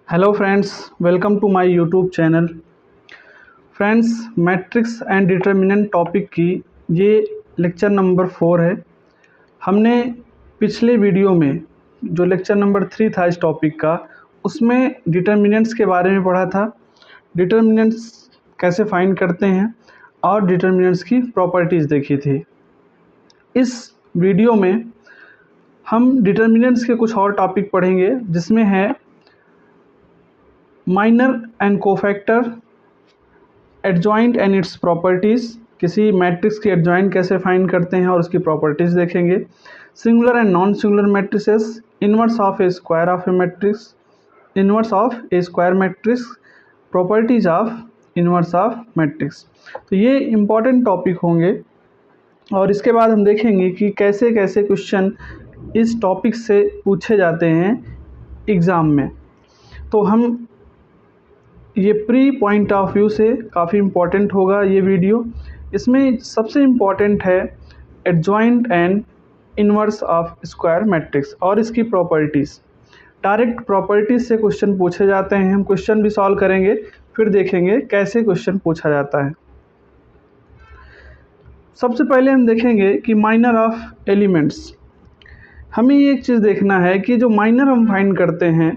Hello friends, welcome to my YouTube channel. Friends, matrix and determinant topic की ये lecture number 4 है। हमने पिछले वीडियो में जो लेक्चर नंबर 3 था इस टॉपिक का, उसमें डिटर्मिनेंट्स के बारे में पढ़ा था। डिटर्मिनेंट्स कैसे फाइंड करते हैं और डिटर्मिनेंट्स की प्रॉपर्टीज़ देखी थी। इस वीडियो में हम डिटर्मिनेंट्स के कुछ और टॉपिक पढ़ेंगे, जिसमें है minor and cofactor, adjoint and it's properties, किसी मैट्रिक्स की एडजॉइंट कैसे फाइंड करते हैं और उसकी प्रॉपर्टीज़ देखेंगे। Singular and non singular matrices, inverse of A square of A matrix, inverse of A square matrix, properties of inverse of matrix. तो ये इम्पॉर्टेंट टॉपिक होंगे और इसके बाद हम देखेंगे कि कैसे कैसे क्वेश्चन इस टॉपिक से पूछे जाते हैं एग्ज़ाम में। तो हम ये प्री पॉइंट ऑफ व्यू से काफ़ी इम्पॉर्टेंट होगा ये वीडियो। इसमें सबसे इम्पॉर्टेंट है adjoint and inverse of square matrix और इसकी प्रॉपर्टीज़। डायरेक्ट प्रॉपर्टीज़ से क्वेश्चन पूछे जाते हैं। हम क्वेश्चन भी सॉल्व करेंगे, फिर देखेंगे कैसे क्वेश्चन पूछा जाता है। सबसे पहले हम देखेंगे कि माइनर ऑफ एलिमेंट्स। हमें ये एक चीज़ देखना है कि जो माइनर हम फाइंड करते हैं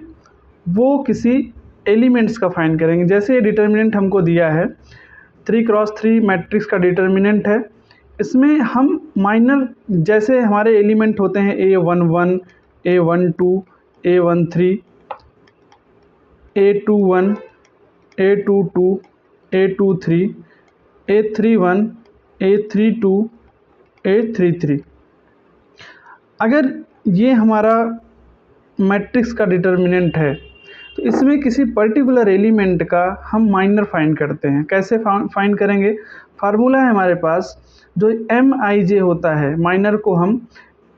वो किसी एलिमेंट्स का फाइंड करेंगे। जैसे ये डिटर्मिनेंट हमको दिया है 3x3 मैट्रिक्स का डिटर्मिनेंट है। इसमें हम माइनर जैसे हमारे एलिमेंट होते हैं A11, A12, A13, A21, A22, A23, A31, A32, A33। अगर ये हमारा मैट्रिक्स का डिटर्मिनेंट है तो इसमें किसी पर्टिकुलर एलिमेंट का हम माइनर फाइंड करते हैं। कैसे फाइंड करेंगे? फार्मूला है हमारे पास, जो MIJ होता है, माइनर को हम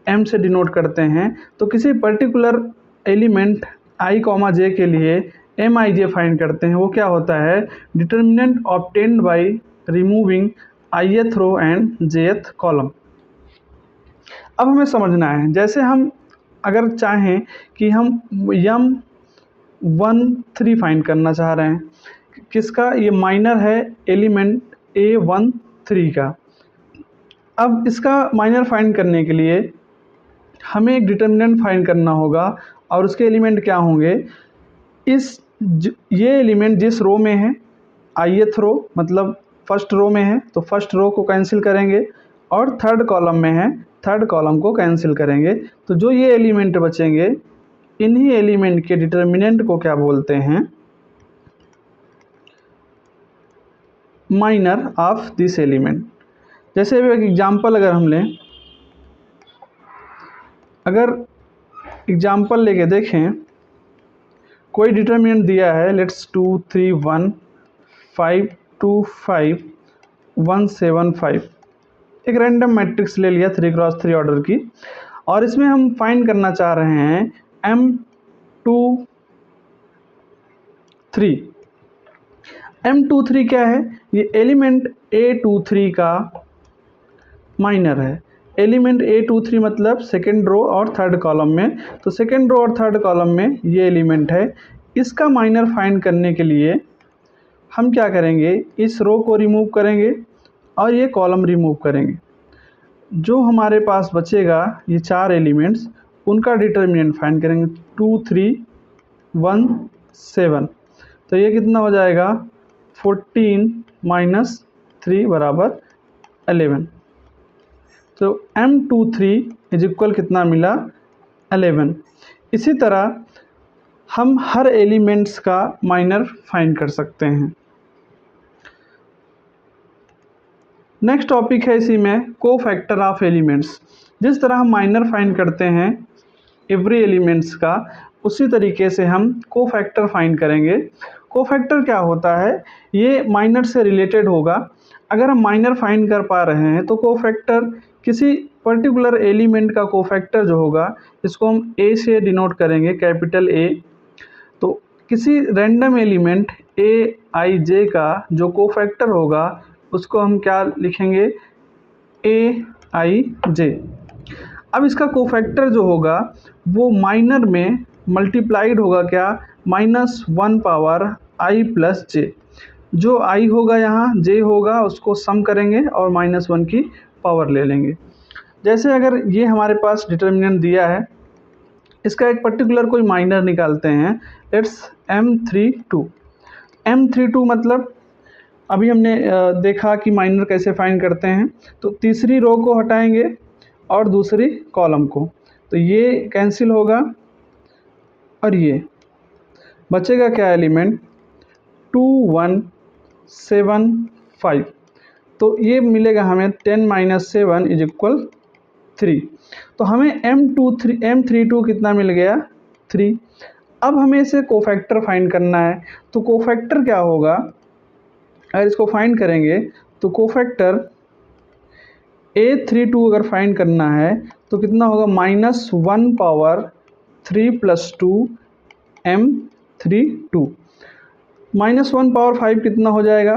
M से डिनोट करते हैं। तो किसी पर्टिकुलर एलिमेंट I, J के लिए MIJ फाइंड करते हैं। वो क्या होता है? Determinant obtained by removing ith row and jth column. अब हमें समझना है, जैसे हम अगर चाहें कि हम M13 फाइंड करना चाह रहे हैं, किसका? ये माइनर है एलिमेंट A13 का। अब इसका माइनर फाइंड करने के लिए हमें एक डिटर्मिनेंट फाइंड करना होगा और उसके एलिमेंट क्या होंगे? ये एलिमेंट जिस रो में है, ith रो मतलब फर्स्ट रो में है तो फर्स्ट रो को कैंसिल करेंगे, और थर्ड कॉलम में है थर्ड कॉलम को कैंसिल करेंगे। तो जो ये एलिमेंट बचेंगे, इन्हीं एलिमेंट के डिटर्मिनेंट को क्या बोलते हैं? Minor of this element. जैसे एक एग्जांपल अगर हम लें, अगर एग्जांपल लेके देखें, कोई डिटर्मिनेंट दिया है, लेट्स 2 3 1 5 2 5 1 7 5। एक रैंडम मैट्रिक्स ले लिया 3x3 ऑर्डर की, और इसमें हम फाइंड करना चाह रहे हैं M23। M23 क्या है? ये एलिमेंट A23 का माइनर है। एलिमेंट A23 मतलब सेकेंड रो और थर्ड कॉलम में। तो सेकेंड रो और थर्ड कॉलम में ये एलिमेंट है। इसका माइनर फाइंड करने के लिए हम क्या करेंगे? इस रो को रिमूव करेंगे और ये कॉलम रिमूव करेंगे। जो हमारे पास बचेगा ये चार एलिमेंट्स, उनका डिटर्मिनेंट फाइंड करेंगे। 2 3 1 7। तो ये कितना हो जाएगा? 14 माइनस 3 बराबर 11। तो M23 इज इक्वल कितना मिला? 11। इसी तरह हम हर एलिमेंट्स का माइनर फाइंड कर सकते हैं। नेक्स्ट टॉपिक है इसी में कोफैक्टर ऑफ एलिमेंट्स। जिस तरह हम माइनर फाइंड करते हैं एवरी एलिमेंट्स का, उसी तरीके से हम कोफैक्टर फाइंड करेंगे। कोफैक्टर क्या होता है? ये माइनर से रिलेटेड होगा। अगर हम माइनर फाइंड कर पा रहे हैं तो कोफैक्टर किसी पर्टिकुलर एलिमेंट का कोफैक्टर जो होगा, इसको हम A से डिनोट करेंगे, कैपिटल A। तो किसी रैंडम एलिमेंट AIJ का जो कोफैक्टर होगा उसको हम क्या लिखेंगे? AIJ। अब इसका कोफैक्टर जो होगा वो माइनर में मल्टीप्लाइड होगा क्या, -1 पावर i प्लस जे। जो i होगा यहाँ j होगा, उसको सम करेंगे और -1 की पावर ले लेंगे। जैसे अगर ये हमारे पास डिटर्मिनेंट दिया है, इसका एक पर्टिकुलर कोई माइनर निकालते हैं, लेट्स m32। m32 मतलब अभी हमने देखा कि माइनर कैसे फाइंड करते हैं। तो तीसरी रो को हटाएंगे और दूसरी कॉलम को, तो ये कैंसिल होगा और ये बचेगा क्या एलिमेंट, 2 1 7 5। तो ये मिलेगा हमें 10 - 7 = 3। तो हमें m32 कितना मिल गया, 3। अब हमें इसे कोफैक्टर फाइंड करना है। तो कोफैक्टर क्या होगा, अगर इसको फाइंड करेंगे तो कोफैक्टर A32 अगर फाइंड करना है तो कितना होगा, -1 पावर 3 + 2 m32। -1 पावर 5 कितना हो जाएगा,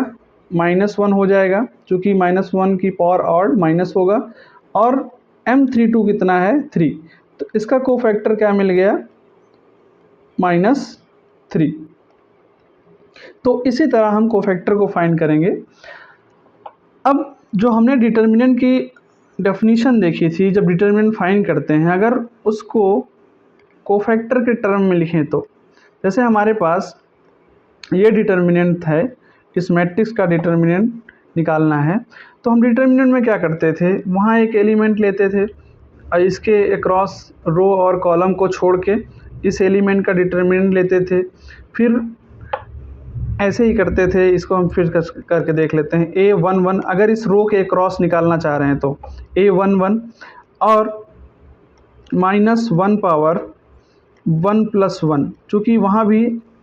-1 हो जाएगा, क्योंकि -1 की पावर ऑड माइनस होगा। और m32 कितना है, 3। तो इसका कोफैक्टर क्या मिल गया, -3। तो इसी तरह हम कोफैक्टर को फाइंड करेंगे। अब जो हमने डिटर्मिनेंट की डेफिनीशन देखी थी, जब डिटर्मिनेंट फाइंड करते हैं अगर उसको कोफैक्टर के टर्म में लिखें तो, जैसे हमारे पास ये डिटर्मिनेंट है, इस मैट्रिक्स का डिटर्मिनेंट निकालना है, तो हम डिटर्मिनेंट में क्या करते थे, वहाँ एक एलिमेंट लेते थे और इसके अक्रॉस रो और कॉलम को छोड़ के इस एलिमेंट का डिटर्मिनेंट लेते थे। फिर ऐसे ही करते थे, इसको हम फिर करके देख लेते हैं। A11 अगर इस रो के क्रॉस निकालना चाह रहे हैं तो A11 और -1 पावर 1 + 1, चूँकि वहाँ भी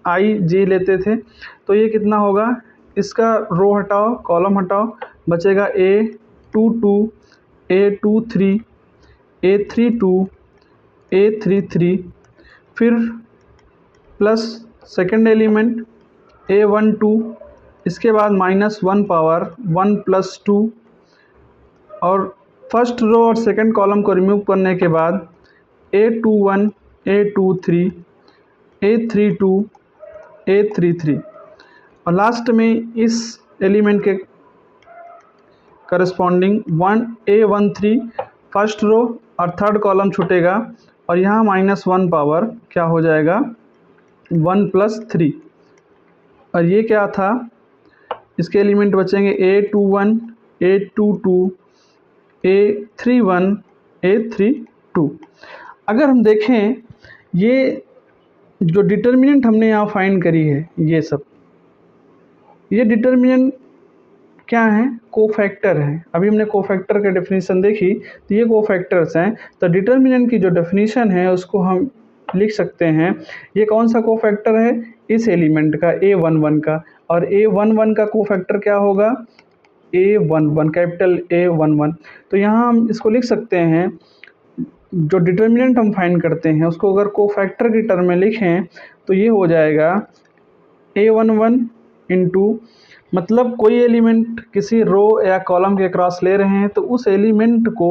i j लेते थे, तो ये कितना होगा, इसका रो हटाओ कॉलम हटाओ, बचेगा A22 A23 A32 A33, फिर प्लस सेकेंड एलिमेंट A12, इसके बाद -1 पावर 1 + 2, और फर्स्ट रो और सेकंड कॉलम को रिमूव करने के बाद A21 A23 A32 A33, और लास्ट में इस एलिमेंट के करस्पॉन्डिंग A13 फर्स्ट रो और थर्ड कॉलम छूटेगा, और यहाँ -1 पावर क्या हो जाएगा, 1 + 3। और ये क्या था, इसके एलिमेंट बचेंगे A21 A22 A31 A32। अगर हम देखें ये जो डिटर्मिनेंट हमने यहाँ फाइंड करी है, ये डिटर्मिनेंट क्या है, कोफैक्टर है। अभी हमने कोफैक्टर के डेफिनेशन देखी, तो ये कोफैक्टर्स हैं। तो डिटर्मिनेंट की जो डेफिनेशन है उसको हम लिख सकते हैं, ये कौन सा कोफैक्टर है, इस एलिमेंट का A11 का, और A11 का कोफैक्टर क्या होगा, A11 कैपिटल A11। तो यहाँ हम इसको लिख सकते हैं, जो डिटर्मिनेंट हम फाइंड करते हैं उसको अगर कोफैक्टर की टर्म में लिखें तो ये हो जाएगा A11 इंटू, मतलब कोई एलिमेंट किसी रो या कॉलम के क्रॉस ले रहे हैं तो उस एलिमेंट को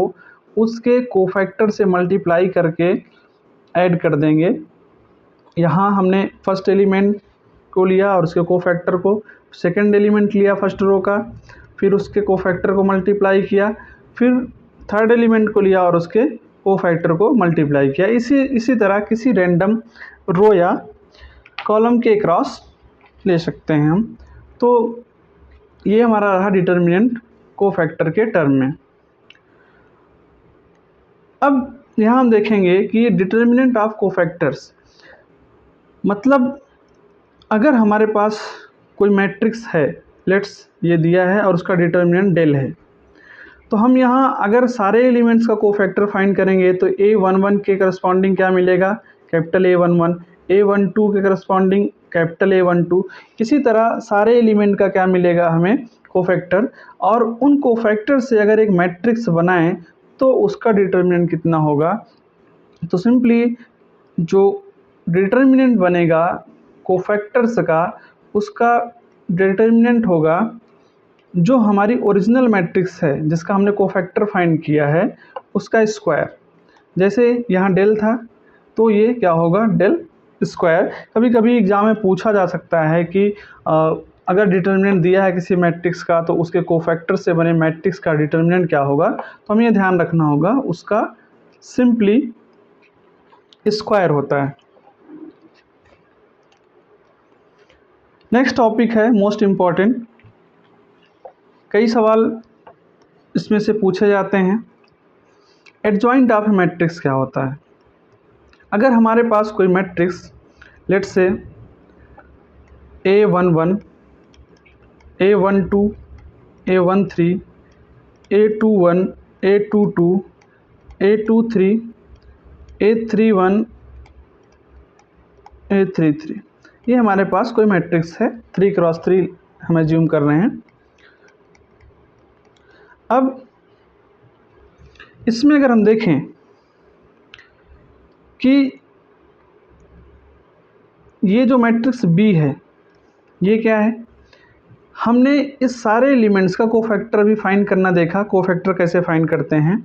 उसके कोफैक्टर से मल्टीप्लाई करके ऐड कर देंगे। यहाँ हमने फर्स्ट एलिमेंट को लिया और उसके कोफैक्टर को, सेकंड एलिमेंट लिया फर्स्ट रो का, फिर उसके कोफैक्टर को मल्टीप्लाई किया, फिर थर्ड एलिमेंट को लिया और उसके कोफैक्टर को मल्टीप्लाई किया। इसी तरह किसी रैंडम रो या कॉलम के क्रॉस ले सकते हैं हम। तो ये हमारा रहा डिटर्मिनेंट कोफैक्टर के टर्म में। अब यहाँ हम देखेंगे कि डिटर्मिनेंट ऑफ कोफैक्टर्स, मतलब अगर हमारे पास कोई मैट्रिक्स है, लेट्स ये दिया है और उसका डिटर्मिनेंट डेल है, तो हम यहाँ अगर सारे एलिमेंट्स का कोफैक्टर फाइंड करेंगे तो A11 के करस्पॉन्डिंग क्या मिलेगा, कैपिटल A11, A12 के करस्पॉन्डिंग कैपिटल A12, इसी तरह सारे एलिमेंट का क्या मिलेगा हमें, कोफैक्टर। और उन कोफैक्टर से अगर एक मैट्रिक्स बनाएं तो उसका डिटर्मिनेंट कितना होगा, तो सिंपली जो डिटर्मिनेंट बनेगा कोफैक्टर्स का, उसका डिटर्मिनेंट होगा जो हमारी ओरिजिनल मैट्रिक्स है जिसका हमने कोफैक्टर फाइंड किया है उसका स्क्वायर। जैसे यहाँ डेल था, तो ये क्या होगा, डेल स्क्वायर। कभी कभी एग्जाम में पूछा जा सकता है कि अगर डिटर्मिनेंट दिया है किसी मैट्रिक्स का तो उसके कोफैक्टर से बने मैट्रिक्स का डिटर्मिनेंट क्या होगा, तो हमें ये ध्यान रखना होगा उसका सिंपली स्क्वायर होता है। नेक्स्ट टॉपिक है मोस्ट इम्पॉर्टेंट, कई सवाल इसमें से पूछे जाते हैं। एडजॉइंट ऑफ मैट्रिक्स क्या होता है। अगर हमारे पास कोई matrix let's say A11, A12, A13, A21, A22, A23, A31, A33, ये हमारे पास कोई मैट्रिक्स है, 3x3 हम एज्यूम कर रहे हैं। अब इसमें अगर हम देखें कि ये जो मैट्रिक्स B है ये क्या है, हमने इस सारे एलिमेंट्स का कोफैक्टर भी फाइंड करना देखा। कोफैक्टर कैसे फाइंड करते हैं,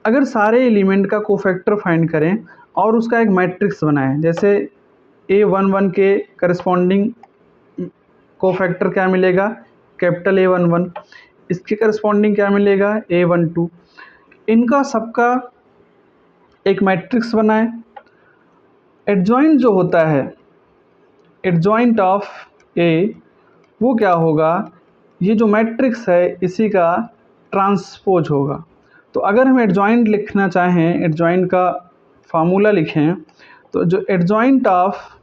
अगर सारे एलिमेंट का कोफैक्टर फाइंड करें और उसका एक मैट्रिक्स बनाएं, जैसे A11 के करस्पॉन्डिंग कोफैक्टर क्या मिलेगा, कैपिटल A11, इसके करस्पॉन्डिंग क्या मिलेगा, A12, इनका सबका एक मैट्रिक्स बनाएं। एडजॉइंट जो होता है, एडजॉइंट ऑफ A, वो क्या होगा, ये जो मैट्रिक्स है इसी का ट्रांसपोज होगा। तो अगर हम एडजॉइंट लिखना चाहें, एडजॉइंट का फार्मूला लिखें, तो जो एडजॉइंट ऑफ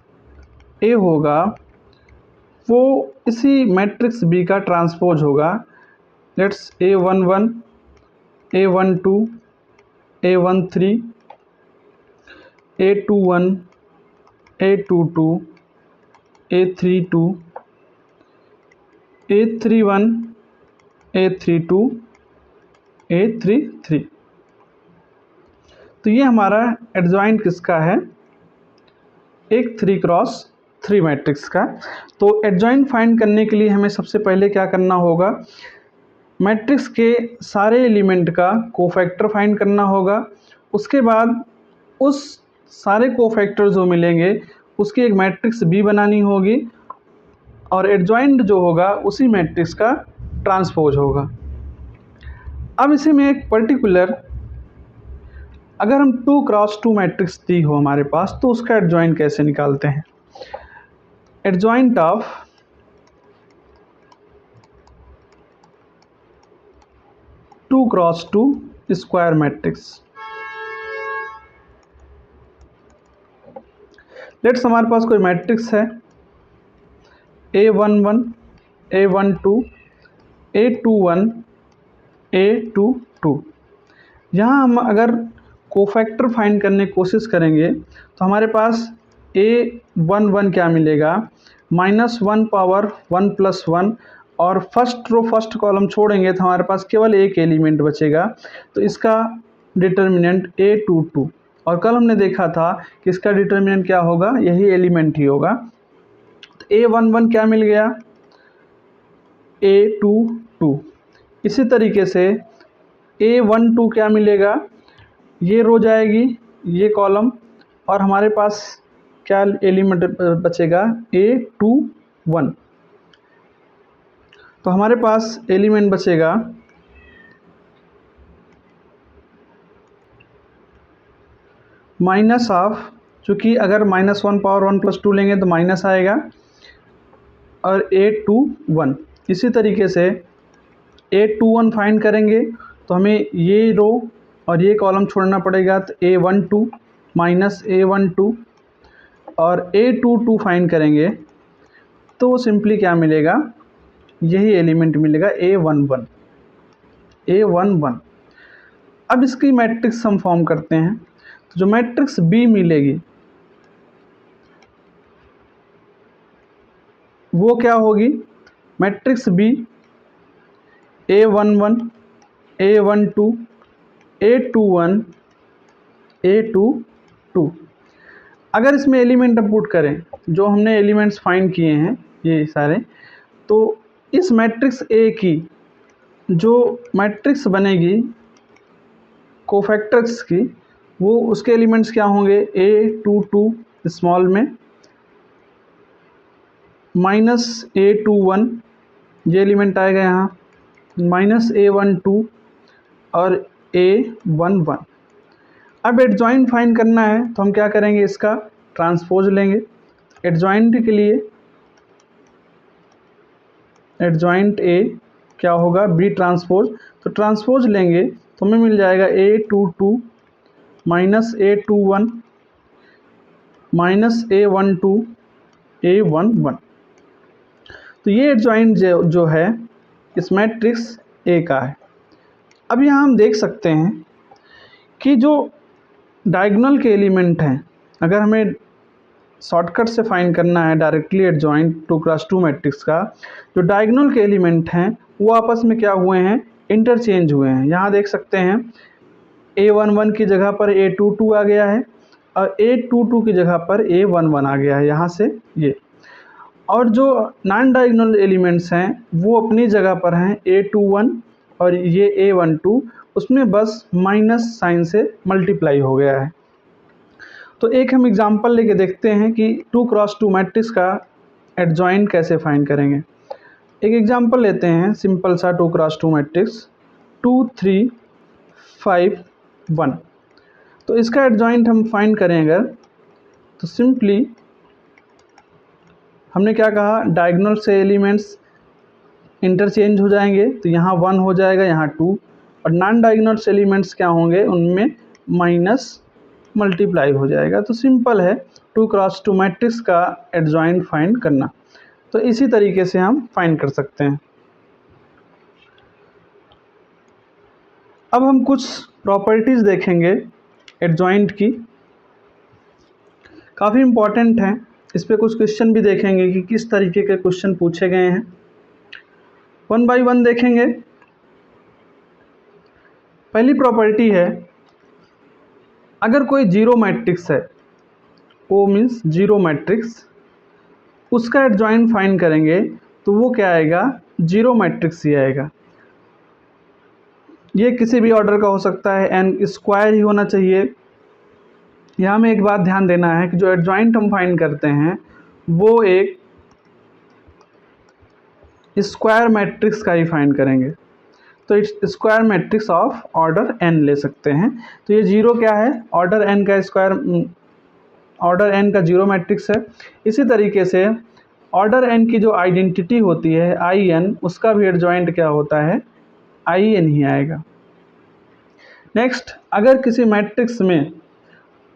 A होगा वो इसी मैट्रिक्स B का ट्रांसपोज होगा। Let's A11, A12, A13, A21, A22, A32, A31, A32, A33। तो ये हमारा एडजॉइंट किसका है, एक 3x3 मैट्रिक्स का। तो एडजॉइंट फाइंड करने के लिए हमें सबसे पहले क्या करना होगा, मैट्रिक्स के सारे एलिमेंट का कोफैक्टर फाइंड करना होगा। उसके बाद उस सारे कोफैक्टर जो मिलेंगे उसकी एक मैट्रिक्स B बनानी होगी और एडजॉइंट जो होगा उसी मैट्रिक्स का ट्रांसपोज होगा। अब इसी में एक पर्टिकुलर, अगर हम 2x2 मैट्रिक्स दी हो हमारे पास तो उसका एडजॉइंट कैसे निकालते हैं। Adjoint of 2x2 square matrix, let's हमारे पास कोई मैट्रिक्स है A11, A12, A21, A22। यहाँ हम अगर कोफैक्टर फाइंड करने की कोशिश करेंगे तो हमारे पास A11 क्या मिलेगा, -1 पावर 1 + 1, और फर्स्ट रो फर्स्ट कॉलम छोड़ेंगे तो हमारे पास केवल एक एलिमेंट बचेगा, तो इसका डिटर्मिनेंट A22। और कल हमने देखा था कि इसका डिटर्मिनेंट क्या होगा, यही एलिमेंट ही होगा। तो A11 क्या मिल गया, A22। इसी तरीके से A12 क्या मिलेगा, ये रो जाएगी, ये कॉलम, और हमारे पास क्या एलिमेंट बचेगा, A21। तो हमारे पास एलिमेंट बचेगा माइनस ऑफ, चूँकि अगर -1 पावर 1 + 2 लेंगे तो माइनस आएगा, और A21। इसी तरीके से A21 फाइंड करेंगे तो हमें ये रो और ये कॉलम छोड़ना पड़ेगा, तो A12 माइनस A12, और A22 फाइंड करेंगे तो सिंपली क्या मिलेगा, यही एलिमेंट मिलेगा A11, A11। अब इसकी मैट्रिक्स हम फॉर्म करते हैं, तो जो मैट्रिक्स B मिलेगी वो क्या होगी, matrix B A11, A12, A21, A22। अगर इसमें एलिमेंट अब पुट करें, जो हमने एलिमेंट्स फाइंड किए हैं ये सारे, तो इस मैट्रिक्स A की जो मैट्रिक्स बनेगी कोफैक्टर्स की, वो उसके एलिमेंट्स क्या होंगे, A22 स्मॉल में -A21, ये एलिमेंट आएगा यहाँ, -A12 और A11। अब एडजॉइंट फाइंड करना है तो हम क्या करेंगे, इसका ट्रांसपोज लेंगे। एडजॉइंट के लिए एडजॉइंट A क्या होगा, B ट्रांसपोज, तो ट्रांसपोज लेंगे तो हमें मिल जाएगा A22 -A21 -A12 A11। तो ये एडजॉइंट जो है इस मैट्रिक्स A का है। अब यहाँ हम देख सकते हैं कि जो डायगोनल के एलिमेंट हैं, अगर हमें शॉर्टकट से फाइंड करना है डायरेक्टली एडजॉइंट 2x2 मैट्रिक्स का, जो डायगोनल के एलिमेंट हैं वो आपस में क्या हुए हैं, इंटरचेंज हुए हैं। यहाँ देख सकते हैं A11 की जगह पर A22 आ गया है और A22 की जगह पर A11 आ गया है यहाँ से ये, और जो नॉन डायगोनल एलिमेंट्स हैं वो अपनी जगह पर हैं A21 और ये A12, उसमें बस माइनस साइन से मल्टीप्लाई हो गया है। तो एक हम एग्जांपल लेके देखते हैं कि 2x2 मैट्रिक्स का एडजॉइंट कैसे फाइंड करेंगे। एक एग्जांपल लेते हैं सिंपल सा 2x2 मैट्रिक्स 2 3 5 1। तो इसका एडजॉइंट हम फाइंड करें अगर, तो सिंपली हमने क्या कहा, डायगोनल से एलिमेंट्स इंटरचेंज हो जाएंगे, तो यहाँ 1 हो जाएगा, यहाँ 2, और नॉन डायगोनल से एलिमेंट्स क्या होंगे, उनमें माइनस मल्टीप्लाई हो जाएगा। तो सिंपल है 2x2 मैट्रिक्स का एडजॉइंट फाइंड करना। तो इसी तरीके से हम फाइंड कर सकते हैं। अब हम कुछ प्रॉपर्टीज़ देखेंगे एडजॉइंट की, काफ़ी इम्पॉर्टेंट हैं। इस पे कुछ क्वेश्चन भी देखेंगे कि किस तरीके के क्वेश्चन पूछे गए हैं। 1 बाय 1 देखेंगे। पहली प्रॉपर्टी है, अगर कोई जीरो मैट्रिक्स है, O मीन्स जीरो मैट्रिक्स, उसका एडजॉइंट फाइंड करेंगे तो वो क्या आएगा, जीरो मैट्रिक्स ही आएगा। ये किसी भी ऑर्डर का हो सकता है, n स्क्वायर ही होना चाहिए। यहाँ में एक बात ध्यान देना है कि जो एडजॉइंट हम फाइंड करते हैं वो एक स्क्वायर मैट्रिक्स का ही फाइंड करेंगे, तो its square matrix of order n ले सकते हैं। तो ये जीरो क्या है, ऑर्डर n का स्क्वायर, ऑर्डर n का जीरो मैट्रिक्स है। इसी तरीके से ऑर्डर n की जो आइडेंटिटी होती है in, उसका भी एडजॉइंट क्या होता है, in ही आएगा। नेक्स्ट, अगर किसी मैट्रिक्स में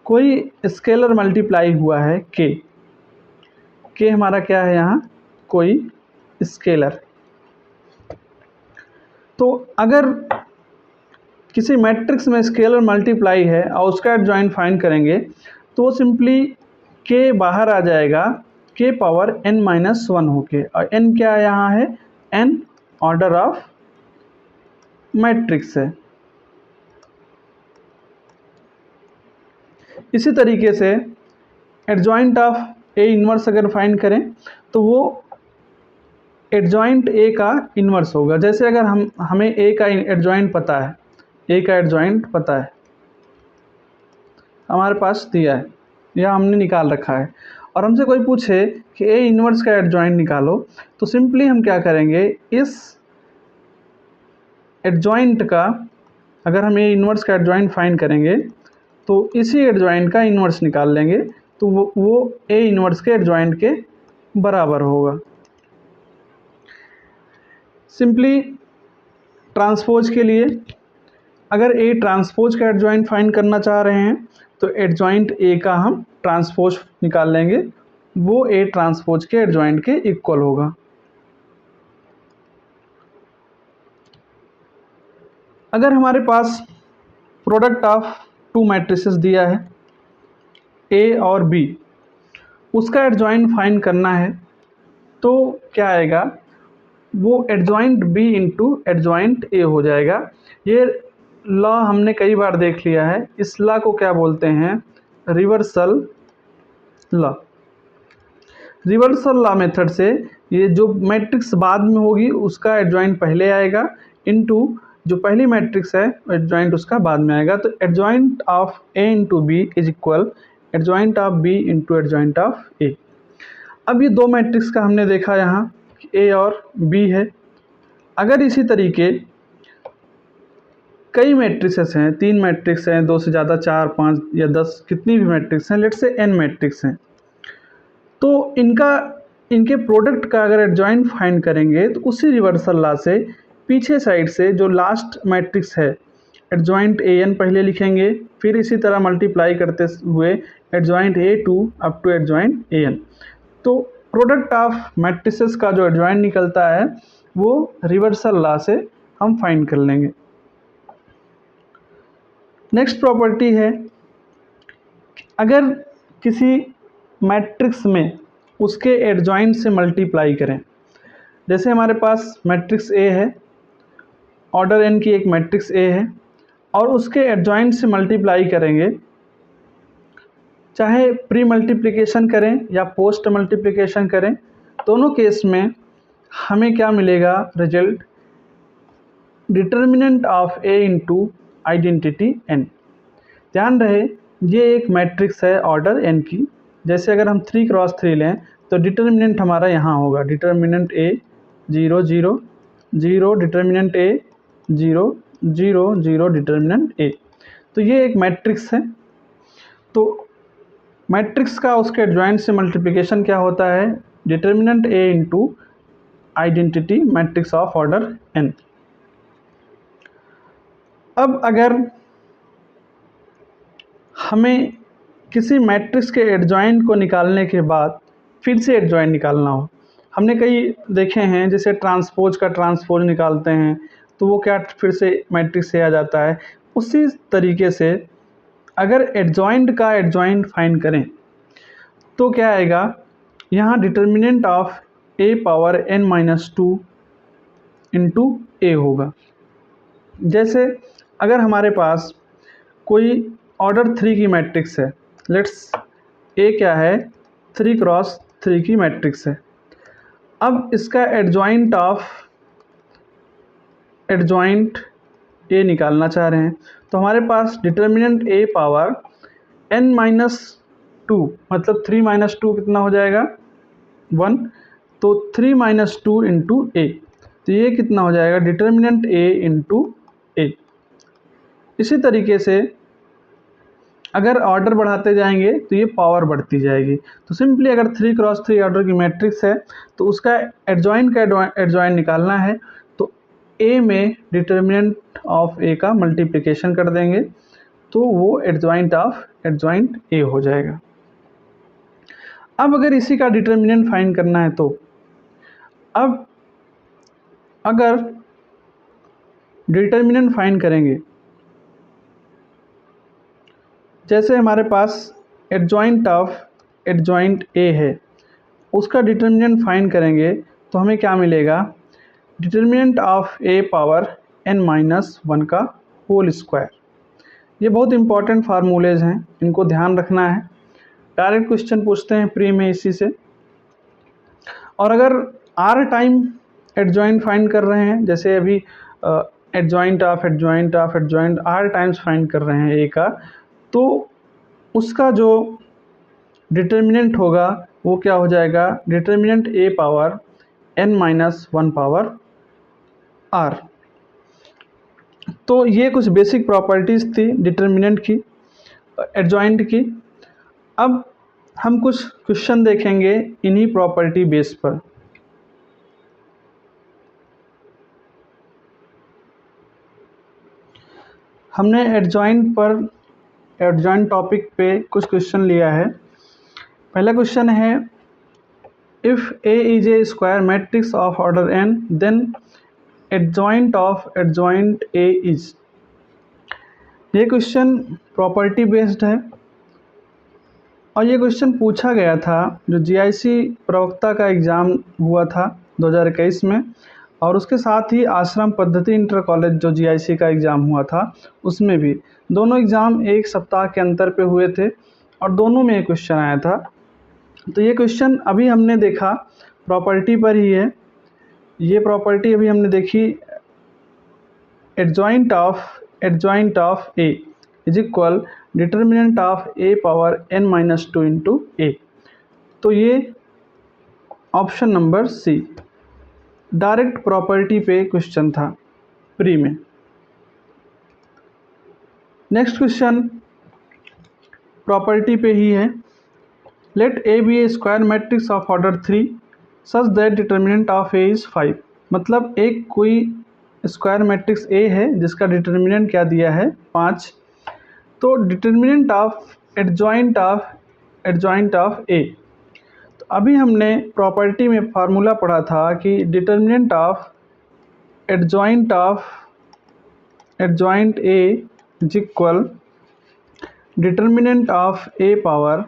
कोई स्केलर मल्टीप्लाई हुआ है k हमारा क्या है यहाँ, कोई स्केलर, तो अगर किसी मैट्रिक्स में स्केलर मल्टीप्लाई है और उसका एडजॉइंट फाइंड करेंगे तो सिंपली k बाहर आ जाएगा, k पावर n-1 होके, और n क्या यहाँ है, n ऑर्डर ऑफ मैट्रिक्स है। इसी तरीके से एडजॉइंट ऑफ A इन्वर्स अगर फाइंड करें तो वो एडजॉइंट A का इन्वर्स होगा। जैसे अगर हमें A का एडजॉइंट पता है, A का एडजॉइंट पता है, हमारे पास दिया है या हमने निकाल रखा है, और हमसे कोई पूछे कि A इन्वर्स का एडजॉइंट निकालो, तो सिंपली हम क्या करेंगे, इस एडजॉइंट का, अगर हम A इन्वर्स का एडजॉइंट फाइंड करेंगे तो इसी एडजॉइंट का इन्वर्स निकाल लेंगे, तो वो A इन्वर्स के एडजॉइंट के बराबर होगा। सिंपली ट्रांसपोज के लिए, अगर A ट्रांसपोज का एडजॉइंट फाइंड करना चाह रहे हैं तो एडजॉइंट A का हम ट्रांसपोज निकाल लेंगे, वो A ट्रांसपोज के एडजॉइंट के इक्वल होगा। अगर हमारे पास प्रोडक्ट ऑफ टू मैट्रिसेस दिया है A और B, उसका एडजॉइंट फाइंड करना है तो क्या आएगा, वो adjoint B into adjoint A हो जाएगा। ये लॉ हमने कई बार देख लिया है, इस लॉ को क्या बोलते हैं, reversal law. Reversal law method से ये जो मैट्रिक्स बाद में होगी उसका एडजॉइंट पहले आएगा, इनटू जो पहली मैट्रिक्स है एडजॉइंट उसका बाद में आएगा। तो adjoint of A into B is equal adjoint of B into adjoint of A. अब ये दो मैट्रिक्स का हमने देखा यहाँ ए और बी है। अगर इसी तरीके कई मैट्रिक्सेस हैं, 3 मैट्रिक्स हैं, 2 से ज़्यादा, 4, 5 या 10 कितनी भी मैट्रिक्स हैं, लेट्स से n मैट्रिक्स हैं, तो इनके प्रोडक्ट का अगर एडजॉइंट फाइंड करेंगे तो उसी रिवर्सल लॉ से पीछे साइड से जो लास्ट मैट्रिक्स है एडजॉइंट an पहले लिखेंगे, फिर इसी तरह मल्टीप्लाई करते हुए adjoint a2 up to adjoint an। तो प्रोडक्ट ऑफ मैट्रिसेस का जो एडजॉइंट निकलता है वो रिवर्सल लॉ से हम फाइंड कर लेंगे। नेक्स्ट प्रॉपर्टी है, अगर किसी मैट्रिक्स में उसके एडजॉइंट से मल्टीप्लाई करें, जैसे हमारे पास मैट्रिक्स ए है, ऑर्डर n की एक मैट्रिक्स ए है और उसके एडजॉइंट से मल्टीप्लाई करेंगे, चाहे प्री मल्टीप्लिकेशन करें या पोस्ट मल्टीप्लिकेशन करें, दोनों केस में हमें क्या मिलेगा result, determinant of A into identity n। ध्यान रहे ये एक मैट्रिक्स है ऑर्डर n की, जैसे अगर हम 3 क्रॉस 3 लें तो डिटर्मिनेंट हमारा यहाँ होगा, determinant a 0 0 0, determinant a 0 0 0, determinant a। तो ये एक मैट्रिक्स है। तो मैट्रिक्स का उसके एडजॉइंट से मल्टीप्लिकेशन क्या होता है, determinant a into identity matrix of order n। अब अगर हमें किसी मैट्रिक्स के एडजॉइंट को निकालने के बाद फिर से एडजॉइंट निकालना हो, हमने कई देखे हैं, जैसे ट्रांसपोज का ट्रांसपोज निकालते हैं तो वो क्या फिर से मैट्रिक्स से आ जाता है। उसी तरीके से अगर एडजॉइंट का एडजॉइंट फाइंड करें तो क्या आएगा, यहाँ determinant of a power n-2 into a होगा। जैसे अगर हमारे पास कोई ऑर्डर 3 की मैट्रिक्स है, लेट्स ए क्या है 3 क्रॉस 3 की मैट्रिक्स है। अब इसका एडजॉइंट ए निकालना चाह रहे हैं, तो हमारे पास डिटर्मिनेंट a पावर n-2 मतलब 3 - 2 कितना हो जाएगा 1, तो 3 - 2 इंटू ए, तो ये कितना हो जाएगा डिटर्मिनेंट a इंटू ए। इसी तरीके से अगर ऑर्डर बढ़ाते जाएंगे तो ये पावर बढ़ती जाएगी। तो सिंपली अगर 3 क्रॉस 3 ऑर्डर की मैट्रिक्स है तो उसका एडजॉइंट निकालना है, तो ए में डिटर्मिनेंट ऑफ ए का मल्टीप्लिकेशन कर देंगे तो वो एडजॉइंट ऑफ एडजॉइंट ए हो जाएगा। अब अगर इसी का डिटर्मिनेंट फाइंड करना है तो अब अगर डिटर्मिनेंट फाइंड करेंगे, जैसे हमारे पास एडजॉइंट ऑफ एडजॉइंट ए है, उसका डिटर्मिनेंट फाइंड करेंगे तो हमें क्या मिलेगा, determinant of A power n-1 का होल स्क्वायर। ये बहुत इंपॉर्टेंट फार्मूलेज हैं, इनको ध्यान रखना है, डायरेक्ट क्वेश्चन पूछते हैं प्री में इसी से। और अगर r टाइम एडजॉइंट फाइंड कर रहे हैं, जैसे अभी adjoint of adjoint of adjoint r times find कर रहे हैं a का, तो उसका जो डिटर्मिनेंट होगा वो क्या हो जाएगा, determinant a power n-1 power r। तो ये कुछ बेसिक प्रॉपर्टीज़ थी डिटर्मिनेंट की, एडजॉइंट की। अब हम कुछ क्वेश्चन देखेंगे इन्हीं प्रॉपर्टी बेस पर। हमने एडजॉइंट टॉपिक पे कुछ क्वेश्चन लिया है। पहला क्वेश्चन है, if A is a square matrix of order n then adjoint of adjoint A is. ये क्वेश्चन प्रॉपर्टी बेस्ड है और ये क्वेश्चन पूछा गया था जो GIC प्रवक्ता का एग्ज़ाम हुआ था 2021 में, और उसके साथ ही आश्रम पद्धति इंटर कॉलेज जो GIC का एग्ज़ाम हुआ था उसमें भी। दोनों एग्ज़ाम एक सप्ताह के अंतर पे हुए थे और दोनों में ये क्वेश्चन आया था। तो ये क्वेश्चन अभी हमने देखा प्रॉपर्टी पर ही है। ये प्रॉपर्टी अभी हमने देखी adjoint of A is equal determinant of A power n minus 2 into A. तो ये option number C direct property पे क्वेश्चन था प्री में। नेक्स्ट क्वेश्चन प्रॉपर्टी पे ही है। Let A B A square matrix of order 3 such that determinant of A is 5। मतलब एक कोई स्क्वायर मैट्रिक्स ए है जिसका डिटर्मिनेंट क्या दिया है 5। तो डिटर्मिनेंट ऑफ एडजॉइंट ऑफ ए, तो अभी हमने प्रॉपर्टी में फार्मूला पढ़ा था कि determinant of adjoint A is equal determinant of A power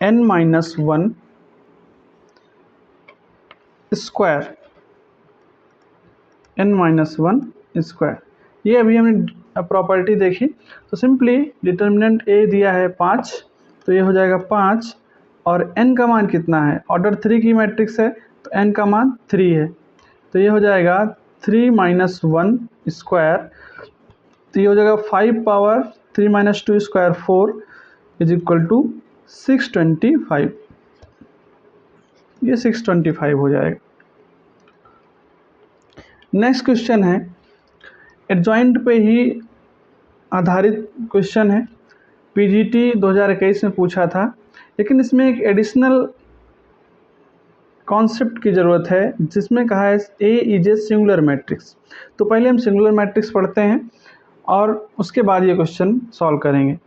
n minus 1 square, n minus 1 square. ये अभी हमने प्रॉपर्टी देखी। तो सिंपली डिटर्मिनेंट ए दिया है 5, तो ये हो जाएगा 5 और n का मान कितना है, ऑर्डर 3 की मैट्रिक्स है तो n का मान 3 है, तो ये हो जाएगा 3 माइनस 1 स्क्वायर, तो ये हो जाएगा 5 power 3 minus 2 square 4 is equal to 625। ये 625 हो जाएगा। नेक्स्ट क्वेश्चन है एडजॉइंट पे ही आधारित क्वेश्चन है, पीजीटी 2021 में पूछा था, लेकिन इसमें एक एडिशनल कॉन्सेप्ट की ज़रूरत है जिसमें कहा है ए इज ए सिंगुलर मैट्रिक्स। तो पहले हम सिंगुलर मैट्रिक्स पढ़ते हैं और उसके बाद ये क्वेश्चन सॉल्व करेंगे।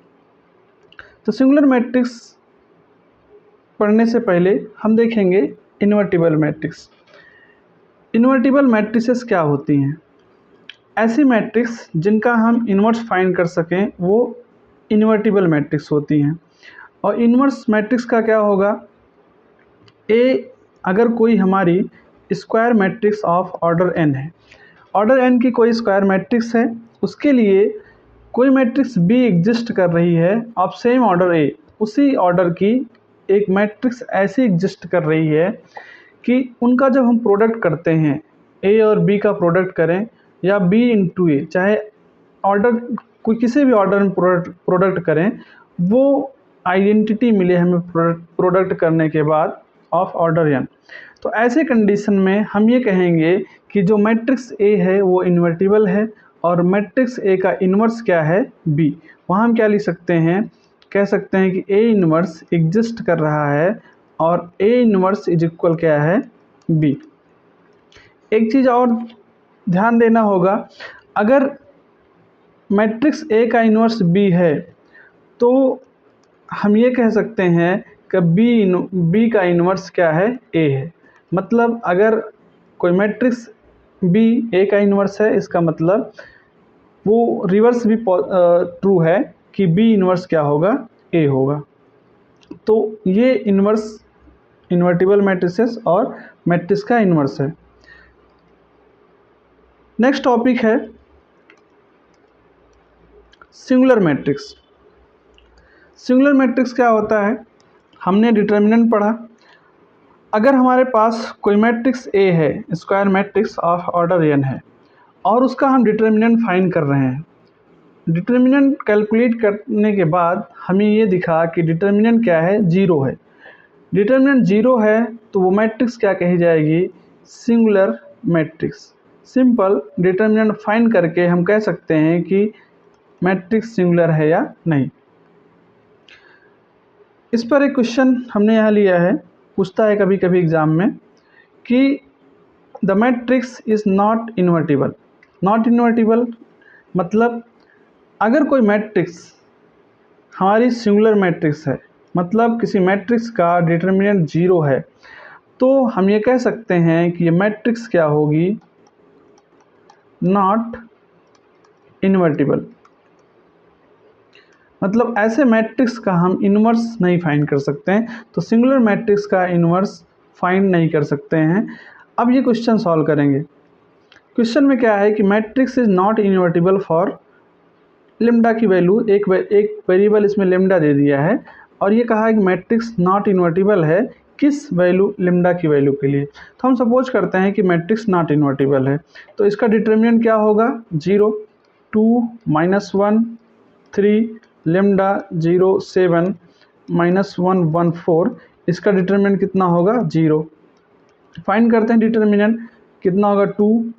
तो सिंगुलर मैट्रिक्स पढ़ने से पहले हम देखेंगे इन्वर्टिबल मैट्रिक्स। इन्वर्टिबल मैट्रिसेस क्या होती हैं? ऐसी मैट्रिक्स जिनका हम इन्वर्स फाइंड कर सकें वो इन्वर्टिबल मैट्रिक्स होती हैं। और इन्वर्स मैट्रिक्स का क्या होगा, ए अगर कोई हमारी square matrix of order n है, ऑर्डर n की कोई स्क्वायर मैट्रिक्स है, उसके लिए कोई मैट्रिक्स बी एग्जिस्ट कर रही है ऑफ सेम ऑर्डर ए, उसी ऑर्डर की एक मैट्रिक्स ऐसी एग्जिस्ट कर रही है कि उनका जब हम प्रोडक्ट करते हैं, ए और बी का प्रोडक्ट करें या बी इंटू ए, चाहे ऑर्डर कोई किसी भी ऑर्डर में प्रोडक्ट करें, वो आइडेंटिटी मिले हमें प्रोडक्ट करने के बाद ऑफ ऑर्डर n। तो ऐसे कंडीशन में हम ये कहेंगे कि जो मैट्रिक्स ए है वो इन्वर्टिबल है और मैट्रिक्स ए का इन्वर्स क्या है, बी। वहाँ हम क्या लिख सकते हैं, कह सकते हैं कि ए इन्वर्स एग्जिस्ट कर रहा है और ए इन्वर्स इज इक्वल क्या है, बी। एक चीज़ और ध्यान देना होगा, अगर मैट्रिक्स ए का इन्वर्स बी है तो हम ये कह सकते हैं कि बी का इन्वर्स क्या है, ए है। मतलब अगर कोई मैट्रिक्स बी ए का इन्वर्स है, इसका मतलब वो रिवर्स भी ट्रू है कि बी इन्वर्स क्या होगा, ए होगा। तो ये इन्वर्टिबल मैट्रिसेस और मैट्रिक्स का इन्वर्स है। नेक्स्ट टॉपिक है सिंगुलर मैट्रिक्स। सिंगुलर मैट्रिक्स क्या होता है, हमने डिटर्मिनेंट पढ़ा। अगर हमारे पास कोई मैट्रिक्स ए है, square matrix of order n है, और उसका हम डिटर्मिनेंट फाइंड कर रहे हैं। डिटर्मिनेंट कैलकुलेट करने के बाद हमें ये दिखा कि डिटर्मिनेंट क्या है, 0 है। डिटर्मिनेंट 0 है तो वो मैट्रिक्स क्या कही जाएगी, singular matrix. Simple determinant find करके हम कह सकते हैं कि मैट्रिक्स सिंगुलर है या नहीं। इस पर एक क्वेश्चन हमने यहाँ लिया है, पूछता है कभी कभी एग्ज़ाम में कि the matrix is not invertible. Not invertible मतलब अगर कोई मैट्रिक्स हमारी सिंगुलर मैट्रिक्स है, मतलब किसी मैट्रिक्स का डिटर्मिनेंट 0 है, तो हम ये कह सकते हैं कि ये मैट्रिक्स क्या होगी, नॉट इन्वर्टिबल। मतलब ऐसे मैट्रिक्स का हम इन्वर्स नहीं फाइंड कर सकते हैं, तो सिंगुलर मैट्रिक्स का इन्वर्स फाइंड नहीं कर सकते हैं। अब ये क्वेश्चन सॉल्व करेंगे। क्वेश्चन में क्या है कि matrix is not invertible for lambda की वैल्यू, एक वेरिएबल इसमें लेम्डा दे दिया है, और ये कहा है कि मैट्रिक्स नॉट इन्वर्टिबल है किस वैल्यू लेमडा की वैल्यू के लिए। तो हम सपोज करते हैं कि मैट्रिक्स नॉट इन्वर्टिबल है, तो इसका डिटर्मिनेंट क्या होगा 0, 2, -1, 3, लेमडा 0, 7, -1, 1, 4, इसका डिटर्मिनेंट कितना होगा 0। फाइंड करते हैं डिटर्मिनेंट कितना होगा 2,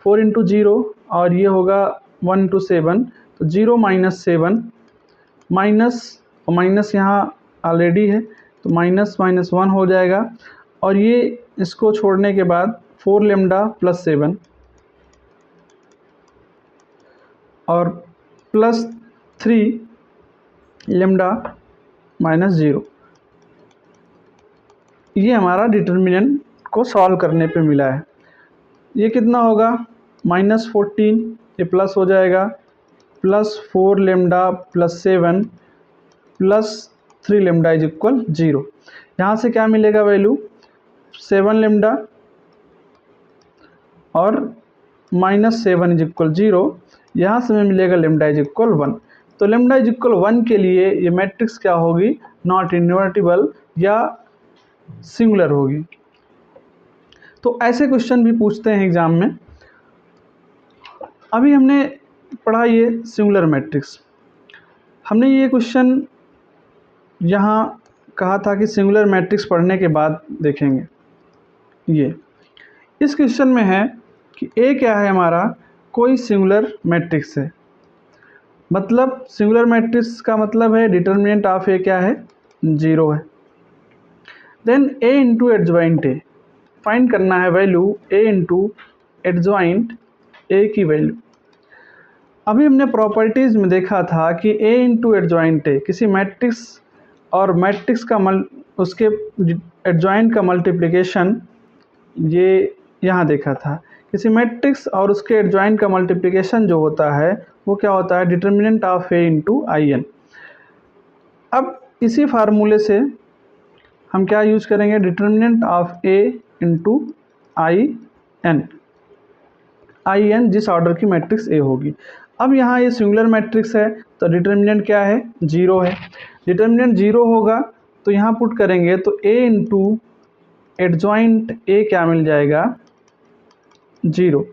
4 इंटू 0 और ये होगा 1 इंटू 7, तो 0 - 7 माइनस, और माइनस यहाँ ऑलरेडी है तो माइनस माइनस 1 हो जाएगा, और ये इसको छोड़ने के बाद 4 लेमडा प्लस 7 और प्लस 3 लेमडा -0, ये हमारा डिटर्मिनेंट को सॉल्व करने पे मिला है। ये कितना होगा -14, ये प्लस हो जाएगा, plus 4 lambda plus 7 plus 3 lambda is equal 0। यहाँ से क्या मिलेगा वैल्यू 7 लेमडा और -7 इज इक्वल 0, यहाँ से हमें मिलेगा लेमडा इज इक्वल 1। तो लेमडा इज इक्वल 1 के लिए ये मैट्रिक्स क्या होगी, नॉट इन्वर्टिबल या सिंगुलर होगी। तो ऐसे क्वेश्चन भी पूछते हैं एग्जाम में। अभी हमने पढ़ा ये सिंगुलर मैट्रिक्स, हमने ये क्वेश्चन यहाँ कहा था कि सिंगुलर मैट्रिक्स पढ़ने के बाद देखेंगे। ये इस क्वेश्चन में है कि ए क्या है हमारा, कोई सिंगुलर मैट्रिक्स है, मतलब सिंगुलर मैट्रिक्स का मतलब है डिटर्मिनेंट ऑफ ए क्या है 0 है। Then A into adjoint A, find करना है value A into adjoint A की वैल्यू। अभी हमने प्रॉपर्टीज़ में देखा था कि ए इंटू एडजॉइंट ए, किसी मैट्रिक्स और मैट्रिक्स का उसके एडजॉइंट का मल्टीप्लिकेशन, ये यहाँ देखा था किसी मैट्रिक्स और उसके एडजॉइंट का मल्टीप्लिकेशन जो होता है वो क्या होता है determinant of A into I N. अब इसी फार्मूले से हम क्या यूज करेंगे, determinant of A into I N जिस ऑर्डर की मैट्रिक्स ए होगी। अब यहाँ ये सिंगुलर मैट्रिक्स है तो डिटर्मिनेंट क्या है 0 है। डिटर्मिनेंट 0 होगा तो यहाँ पुट करेंगे तो ए इंटू एडजॉइंट ए क्या मिल जाएगा 0,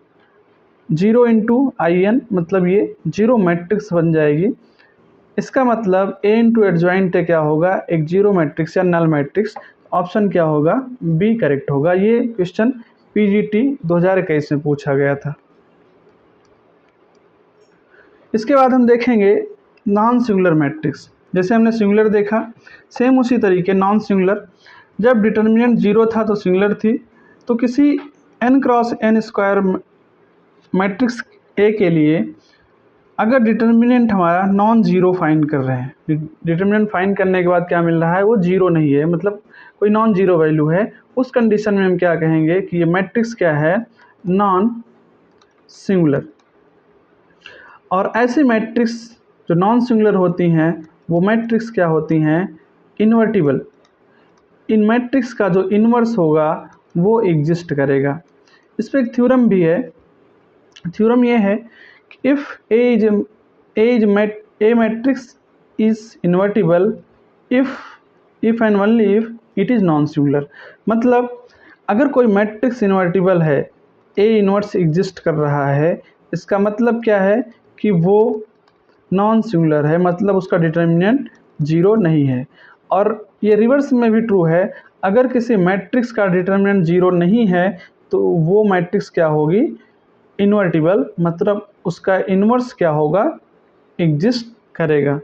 0 इंटू आई एन, मतलब ये 0 मैट्रिक्स बन जाएगी। इसका मतलब ए इंटू एडजॉइंट ए क्या होगा, एक 0 मैट्रिक्स या नल मैट्रिक्स। ऑप्शन क्या होगा, बी करेक्ट होगा। ये क्वेश्चन पीजीटी 2021 में पूछा गया था। इसके बाद हम देखेंगे नॉन सिंगुलर मैट्रिक्स। जैसे हमने सिंगुलर देखा, सेम उसी तरीके नॉन सिंगुलर, जब डिटर्मिनेंट 0 था तो सिंगुलर थी। तो किसी n cross n square matrix A के लिए अगर डिटर्मिनेंट हमारा नॉन ज़ीरो फाइंड कर रहे हैं, डिटर्मिनेंट फाइंड करने के बाद क्या मिल रहा है वो 0 नहीं है, मतलब कोई नॉन ज़ीरो वैल्यू है, उस कंडीशन में हम क्या कहेंगे कि ये मैट्रिक्स क्या है नॉन सिंगुलर। और ऐसी मैट्रिक्स जो नॉन सिंगुलर होती हैं वो मैट्रिक्स क्या होती हैं इन्वर्टिबल। इन मैट्रिक्स का जो इन्वर्स होगा वो एग्जिस्ट करेगा। इस पर एक थ्योरम भी है। थ्योरम ये है कि if A matrix is invertible if and only if it is non singular. मतलब अगर कोई मैट्रिक्स इन्वर्टिबल है, ए इन्वर्स एग्जिस्ट कर रहा है, इसका मतलब क्या है कि वो नॉन सिंगुलर है, मतलब उसका डिटर्मिनेंट 0 नहीं है। और ये रिवर्स में भी ट्रू है, अगर किसी मैट्रिक्स का डिटर्मिनेंट 0 नहीं है तो वो मैट्रिक्स क्या होगी इन्वर्टिबल, मतलब उसका इन्वर्स क्या होगा एग्जिस्ट करेगा।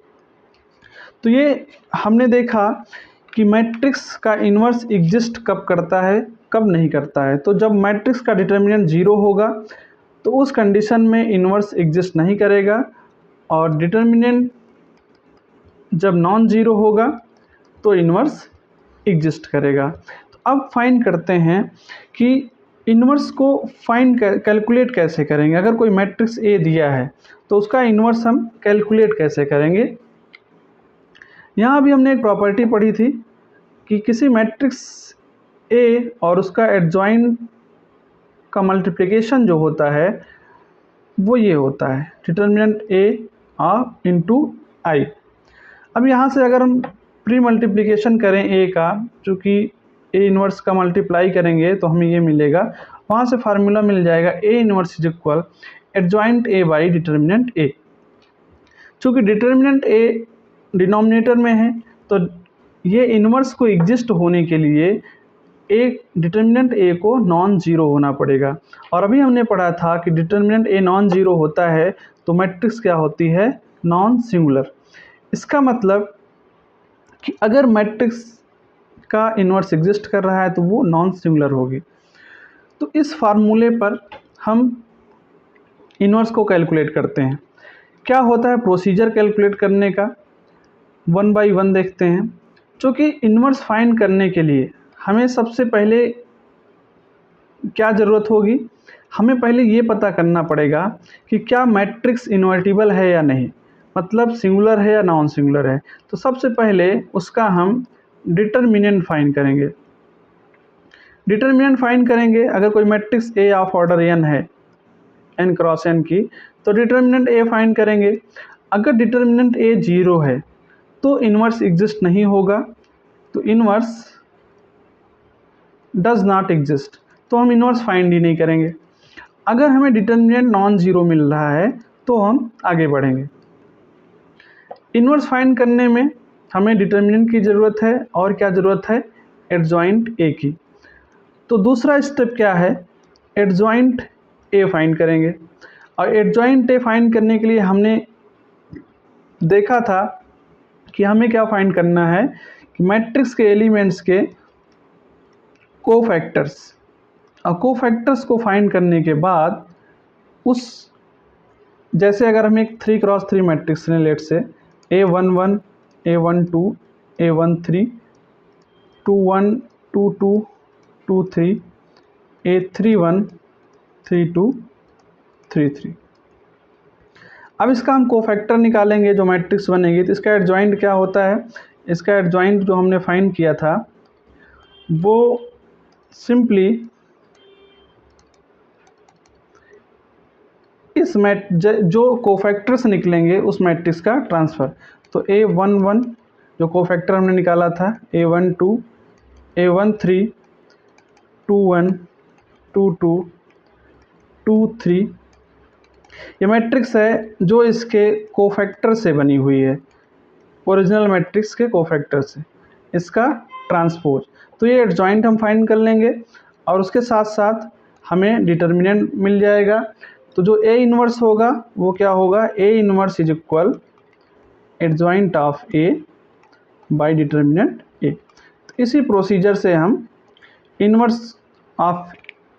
तो ये हमने देखा कि मैट्रिक्स का इन्वर्स एग्जिस्ट कब करता है कब नहीं करता है। तो जब मैट्रिक्स का डिटर्मिनेंट 0 होगा तो उस कंडीशन में इन्वर्स एग्जिस्ट नहीं करेगा, और डिटर्मिनेंट जब नॉन ज़ीरो होगा तो इन्वर्स एग्जिस्ट करेगा। तो अब फाइंड करते हैं कि इन्वर्स को कैलकुलेट कैसे करेंगे। अगर कोई मैट्रिक्स ए दिया है तो उसका इन्वर्स हम कैलकुलेट कैसे करेंगे। यहाँ भी हमने एक प्रॉपर्टी पढ़ी थी कि किसी मैट्रिक्स ए और उसका एडजॉइंट का मल्टीप्लिकेशन जो होता है वो ये होता है डिटर्मिनेंट ए इंटू आई। अब यहाँ से अगर हम प्री मल्टीप्लिकेशन करें ए का, चूँकि ए इन्वर्स का मल्टीप्लाई करेंगे तो हमें ये मिलेगा, वहाँ से फार्मूला मिल जाएगा A inverse is equal adjoint A by determinant A. चूँकि डिटर्मिनेंट ए डिनोमिनेटर में है तो ये इन्वर्स को एग्जिस्ट होने के लिए ए डिटर्मिनेंट ए को नॉन ज़ीरो होना पड़ेगा। और अभी हमने पढ़ा था कि डिटर्मिनेंट ए नॉन ज़ीरो होता है तो मैट्रिक्स क्या होती है, नॉन सिंगुलर। इसका मतलब कि अगर मैट्रिक्स का इन्वर्स एग्जिस्ट कर रहा है तो वो नॉन सिंगुलर होगी। तो इस फार्मूले पर हम इन्वर्स को कैलकुलेट करते हैं। क्या होता है प्रोसीजर कैलकुलेट करने का, वन बाय वन देखते हैं। क्योंकि इन्वर्स फाइंड करने के लिए हमें सबसे पहले क्या ज़रूरत होगी, हमें पहले ये पता करना पड़ेगा कि क्या मैट्रिक्स इन्वर्टिबल है या नहीं, मतलब सिंगुलर है या नॉन सिंगुलर है। तो सबसे पहले उसका हम डिटर्मिनेंट फाइंड करेंगे। डिटर्मिनेंट फाइंड करेंगे, अगर कोई matrix A of order N है, एन क्रॉस एन की, तो डिटर्मिनेंट ए फाइंड करेंगे। अगर डिटर्मिनेंट ए जीरो है तो इन्वर्स एग्जिस्ट नहीं होगा, तो इन्वर्स डज नॉट एग्जिस्ट, तो हम इन्वर्स फाइंड ही नहीं करेंगे। अगर हमें डिटर्मिनेंट नॉन जीरो मिल रहा है तो हम आगे बढ़ेंगे। इन्वर्स फाइंड करने में हमें डिटर्मिनेंट की ज़रूरत है और क्या ज़रूरत है, एडजॉइंट ए की। तो दूसरा स्टेप क्या है, एडजॉइंट ए फाइंड करेंगे। और एडजॉइंट ए फाइंड करने के लिए हमने देखा था कि हमें क्या फाइंड करना है कि मैट्रिक्स के एलिमेंट्स के कोफैक्टर्स, और कोफैक्टर्स को फाइंड करने के बाद उस, जैसे अगर हम एक 3x3 मैट्रिक्स लें, लेट से A11 A12 A13 21 22 23 A31 32 33। अब इसका हम कोफैक्टर निकालेंगे जो मैट्रिक्स बनेगी। तो इसका एडजॉइंट क्या होता है, इसका एडजॉइंट जो हमने फाइंड किया था वो सिंपली इस जो कोफैक्टर्स निकलेंगे उस मैट्रिक्स का ट्रांसफ़र। तो A11 जो कोफैक्टर हमने निकाला था, A12 A13 21 22 23, ये मैट्रिक्स है जो इसके कोफैक्टर से बनी हुई है, ओरिजिनल मैट्रिक्स के कोफैक्टर से, इसका ट्रांसपोज। तो ये एडजॉइंट हम फाइंड कर लेंगे और उसके साथ साथ हमें डिटर्मिनेंट मिल जाएगा। तो जो ए इन्वर्स होगा वो क्या होगा, A inverse is equal adjoint of A by determinant A. तो इसी प्रोसीजर से हम inverse of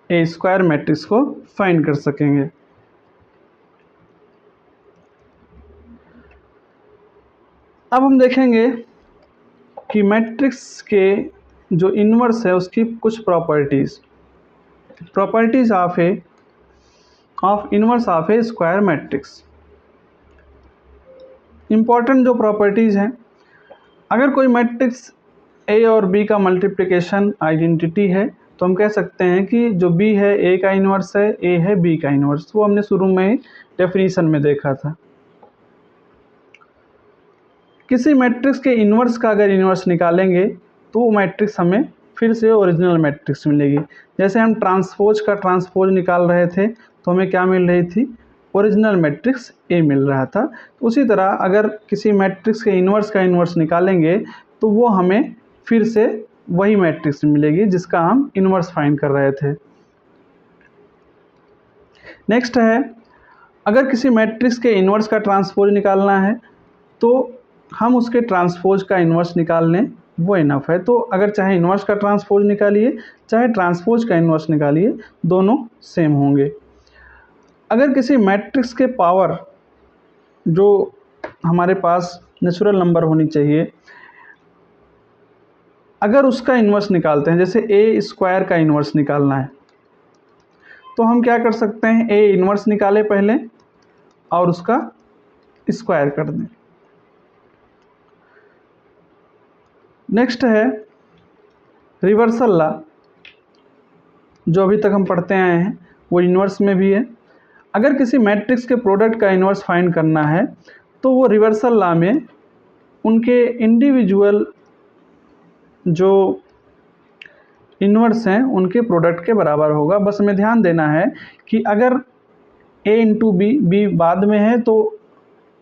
A square matrix को फाइंड कर सकेंगे। अब हम देखेंगे कि मैट्रिक्स के जो इन्वर्स है उसकी कुछ properties of inverse of A square matrix. Important जो प्रॉपर्टीज़ हैं, अगर कोई मैट्रिक्स ए और बी का मल्टीप्लिकेशन आइडेंटिटी है तो हम कह सकते हैं कि जो बी है ए का इन्वर्स है, ए है बी का इन्वर्स। वो हमने शुरू में ही डेफिनीशन में देखा था। किसी मैट्रिक्स के इन्वर्स का अगर इन्वर्स निकालेंगे तो वो मैट्रिक्स हमें फिर से ओरिजिनल मैट्रिक्स मिलेगी। जैसे हम ट्रांसपोज का ट्रांसपोज निकाल रहे थे तो हमें क्या मिल रही थी, ओरिजिनल मैट्रिक्स ए मिल रहा था। तो उसी तरह अगर किसी मैट्रिक्स के इन्वर्स का इन्वर्स निकालेंगे तो वो हमें फिर से वही मैट्रिक्स मिलेगी जिसका हम इन्वर्स फाइंड कर रहे थे। नेक्स्ट है, अगर किसी मैट्रिक्स के इन्वर्स का ट्रांसपोज निकालना है तो हम उसके ट्रांसपोज का इन्वर्स निकाल लें, वो इनफ है। तो अगर चाहे इन्वर्स का ट्रांसपोज निकालिए चाहे ट्रांसपोज का इन्वर्स निकालिए, दोनों सेम होंगे। अगर किसी मैट्रिक्स के पावर, जो हमारे पास नेचुरल नंबर होनी चाहिए, अगर उसका इन्वर्स निकालते हैं, जैसे ए स्क्वायर का इन्वर्स निकालना है, तो हम क्या कर सकते हैं, ए इन्वर्स निकाले पहले और उसका स्क्वायर कर दें। नेक्स्ट है रिवर्सल लॉ, जो अभी तक हम पढ़ते आए हैं, वो इन्वर्स में भी है। अगर किसी मैट्रिक्स के प्रोडक्ट का इन्वर्स फाइंड करना है तो वो रिवर्सल लॉ में उनके इंडिविजुअल जो इन्वर्स हैं उनके प्रोडक्ट के बराबर होगा। बस हमें ध्यान देना है कि अगर a इंटू बी बाद में है तो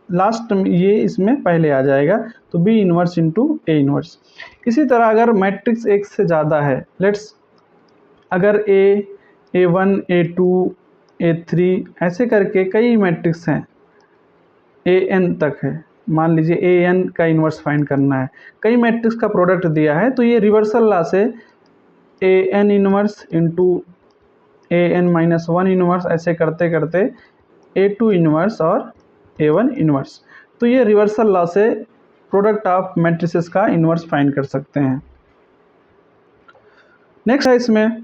लास्ट में ये इसमें पहले आ जाएगा, तो b inverse into A inverse. इसी तरह अगर मैट्रिक्स एक से ज़्यादा है, लेट्स अगर A1 A2 A3 ऐसे करके कई मैट्रिक्स हैं, an तक है, मान लीजिए an का इन्वर्स फाइंड करना है, कई मैट्रिक्स का प्रोडक्ट दिया है, तो ये रिवर्सल लॉ से an inverse into an minus 1 inverse ऐसे करते करते A2 इन्वर्स और A1 इन्वर्स, तो ये रिवर्सल लॉ से प्रोडक्ट ऑफ मैट्रिसेस का इन्वर्स फाइंड कर सकते हैं। नेक्स्ट है इसमें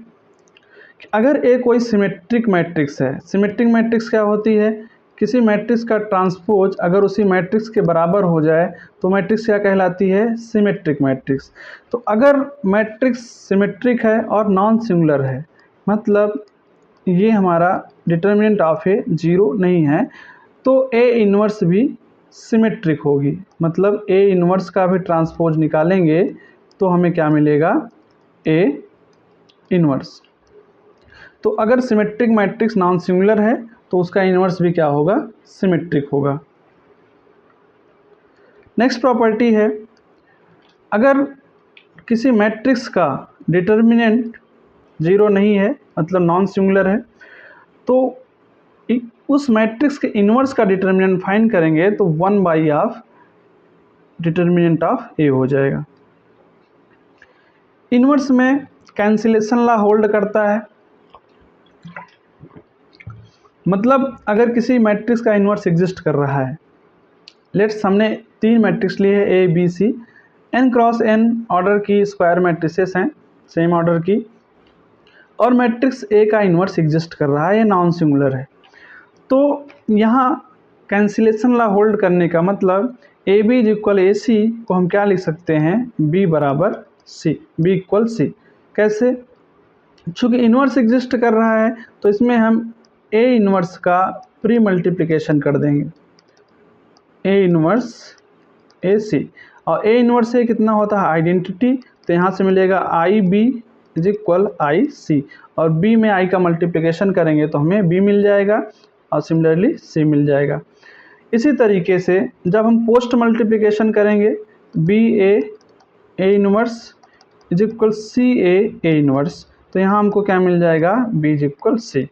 अगर ए कोई सिमेट्रिक मैट्रिक्स है। सिमेट्रिक मैट्रिक्स क्या होती है? किसी मैट्रिक्स का ट्रांसपोज अगर उसी मैट्रिक्स के बराबर हो जाए तो मैट्रिक्स क्या कहलाती है? Symmetric matrix. तो अगर मैट्रिक्स सिमेट्रिक है और नॉन सिंगुलर है, मतलब ये हमारा डिटर्मिनेंट ऑफ ए 0 नहीं है, तो ए इन्वर्स भी सिमेट्रिक होगी। मतलब ए इन्वर्स का भी ट्रांसपोज निकालेंगे तो हमें क्या मिलेगा? ए इन्वर्स। तो अगर सिमेट्रिक मैट्रिक्स नॉन सिंगुलर है तो उसका इन्वर्स भी क्या होगा? सिमेट्रिक होगा। नेक्स्ट प्रॉपर्टी है, अगर किसी मैट्रिक्स का डिटर्मिनेंट 0 नहीं है, मतलब नॉन सिंगुलर है, तो उस मैट्रिक्स के इन्वर्स का डिटर्मिनेंट फाइंड करेंगे तो 1 ऑफ डिटर्मिनेंट ऑफ ए हो जाएगा। इन्वर्स में कैंसिलेशन लॉ होल्ड करता है, मतलब अगर किसी मैट्रिक्स का इन्वर्स एग्जिस्ट कर रहा है, लेट्स हमने 3 मैट्रिक्स लिए है A B C, n cross n order की स्क्वायर मैट्रिसेस हैं सेम ऑर्डर की, और मैट्रिक्स ए का इन्वर्स एग्जिस्ट कर रहा है, ये नॉन सिंगुलर है, तो यहाँ कैंसिलेशन लॉ होल्ड करने का मतलब ए बी इज इक्वल ए सी को हम क्या लिख सकते हैं? बी बराबर सी, बी इक्वल सी। कैसे? चूँकि इन्वर्स एग्जिस्ट कर रहा है तो इसमें हम ए इन्वर्स का प्री मल्टीप्लिकेशन कर देंगे, ए इन्वर्स ए सी, और ए इन्वर्स ए कितना होता है? आइडेंटिटी, तो यहाँ से मिलेगा आई बी इज इक्वल आई सी, और बी में आई का मल्टीप्लिकेशन करेंगे तो हमें बी मिल जाएगा और सिमिलरली सी मिल जाएगा। इसी तरीके से जब हम पोस्ट मल्टीप्लिकेशन करेंगे B A inverse is equal C A inverse, तो यहाँ हमको क्या मिल जाएगा? B is equal C.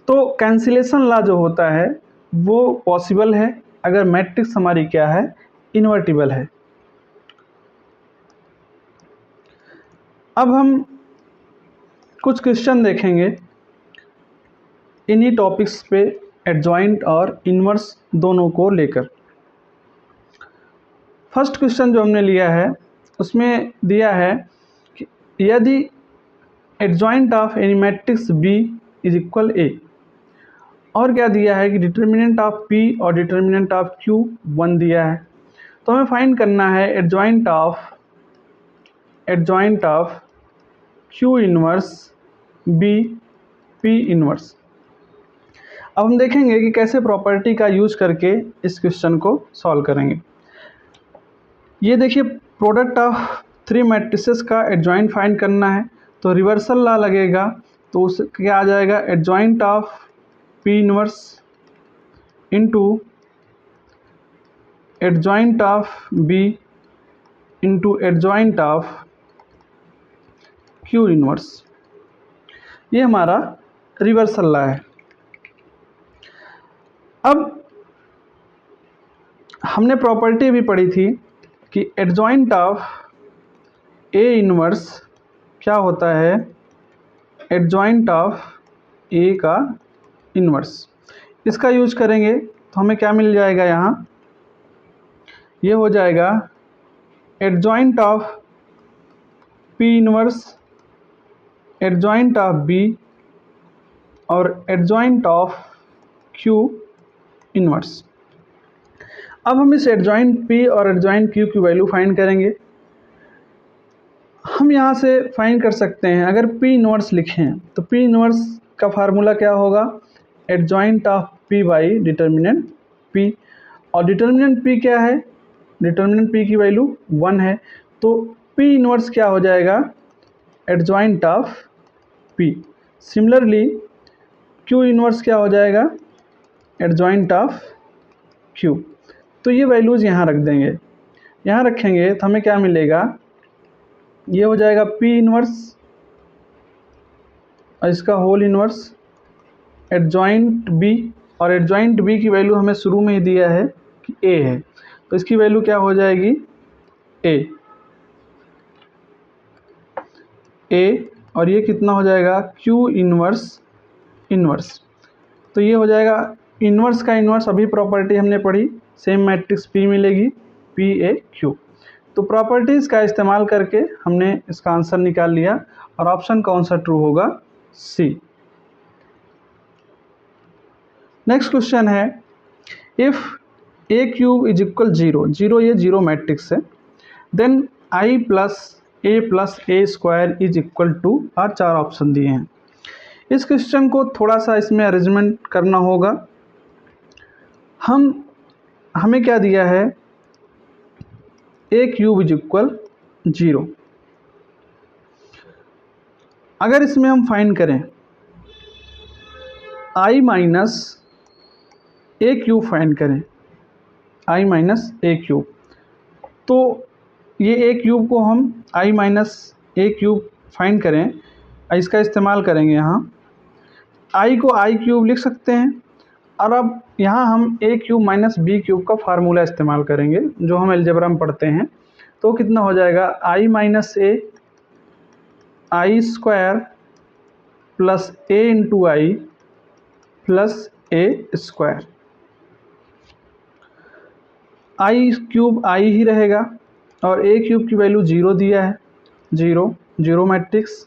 तो कैंसिलेशन लॉ जो होता है वो पॉसिबल है अगर मैट्रिक्स हमारी क्या है? इन्वर्टिबल है। अब हम कुछ क्वेश्चन देखेंगे इन्हीं टॉपिक्स पे, एडजॉइंट और इन्वर्स दोनों को लेकर। फर्स्ट क्वेश्चन जो हमने लिया है उसमें दिया है कि यदि adjoint of any matrix B is equal A, और क्या दिया है कि डिटर्मिनेंट ऑफ पी और डिटर्मिनेंट ऑफ क्यू 1 दिया है, तो हमें फाइंड करना है adjoint of Q inverse B P inverse. अब हम देखेंगे कि कैसे प्रॉपर्टी का यूज करके इस क्वेश्चन को सॉल्व करेंगे। ये देखिए, प्रोडक्ट ऑफ 3 मैट्रिसेस का एडजॉइंट फाइंड करना है, तो रिवर्सल लॉ लगेगा, तो उस क्या आ जाएगा? Adjoint of P inverse into adjoint of B into adjoint of Q inverse. ये हमारा रिवर्सल लॉ है। अब हमने प्रॉपर्टी भी पढ़ी थी कि एडजॉइंट ऑफ ए इन्वर्स क्या होता है? एडजॉइंट ऑफ ए का इन्वर्स। इसका यूज करेंगे तो हमें क्या मिल जाएगा? यहाँ ये हो जाएगा adjoint of P inverse, adjoint of B और एडजॉइंट ऑफ क्यू इन्वर्स। अब हम इस एडजॉइंट पी और एडजॉइंट क्यू की वैल्यू फाइंड करेंगे। हम यहाँ से फाइंड कर सकते हैं, अगर पी इन्वर्स लिखें तो पी इन्वर्स का फार्मूला क्या होगा? Adjoint of P by determinant P, और डिटर्मिनेंट पी क्या है? डिटर्मिनेंट पी की वैल्यू 1 है, तो पी इन्वर्स क्या हो जाएगा? Adjoint of P। Similarly Q inverse क्या हो जाएगा, एडजॉइंट ऑफ Q। तो ये वैल्यूज़ यहाँ रख देंगे, यहाँ रखेंगे तो हमें क्या मिलेगा, ये हो जाएगा P इनवर्स और इसका होल इनवर्स एडजॉइंट B, और एडजॉइंट B की वैल्यू हमें शुरू में ही दिया है कि A है, तो इसकी वैल्यू क्या हो जाएगी A, और ये कितना हो जाएगा Q इनवर्स इनवर्स। तो ये हो जाएगा इनवर्स का इनवर्स, अभी प्रॉपर्टी हमने पढ़ी, सेम मैट्रिक्स P मिलेगी PAQ। तो प्रॉपर्टीज़ का इस्तेमाल करके हमने इसका आंसर निकाल लिया, और ऑप्शन कौन सा ट्रू होगा, C। नेक्स्ट क्वेश्चन है, if A cube is equal 0, 0 ये जीरो मैट्रिक्स है, then I plus A square is equal to, और 4 ऑप्शन दिए हैं। इस क्वेश्चन को थोड़ा सा इसमें अरेंजमेंट करना होगा। हमें क्या दिया है, A क्यूब इज इक्वल 0। अगर इसमें हम फाइंड करें I minus A cube find करें, I माइनस A क्यूब, तो ये A क्यूब को हम I minus A cube find करें, इसका इस्तेमाल करेंगे। यहाँ I को I क्यूब लिख सकते हैं, और अब यहाँ हम A cube minus B cube का फार्मूला इस्तेमाल करेंगे जो हम अलजेब्रा में पढ़ते हैं। तो कितना हो जाएगा, I minus A I square plus A into I plus A square. I cube I ही रहेगा, और A क्यूब की वैल्यू 0 दिया है, 0 0 मैट्रिक्स,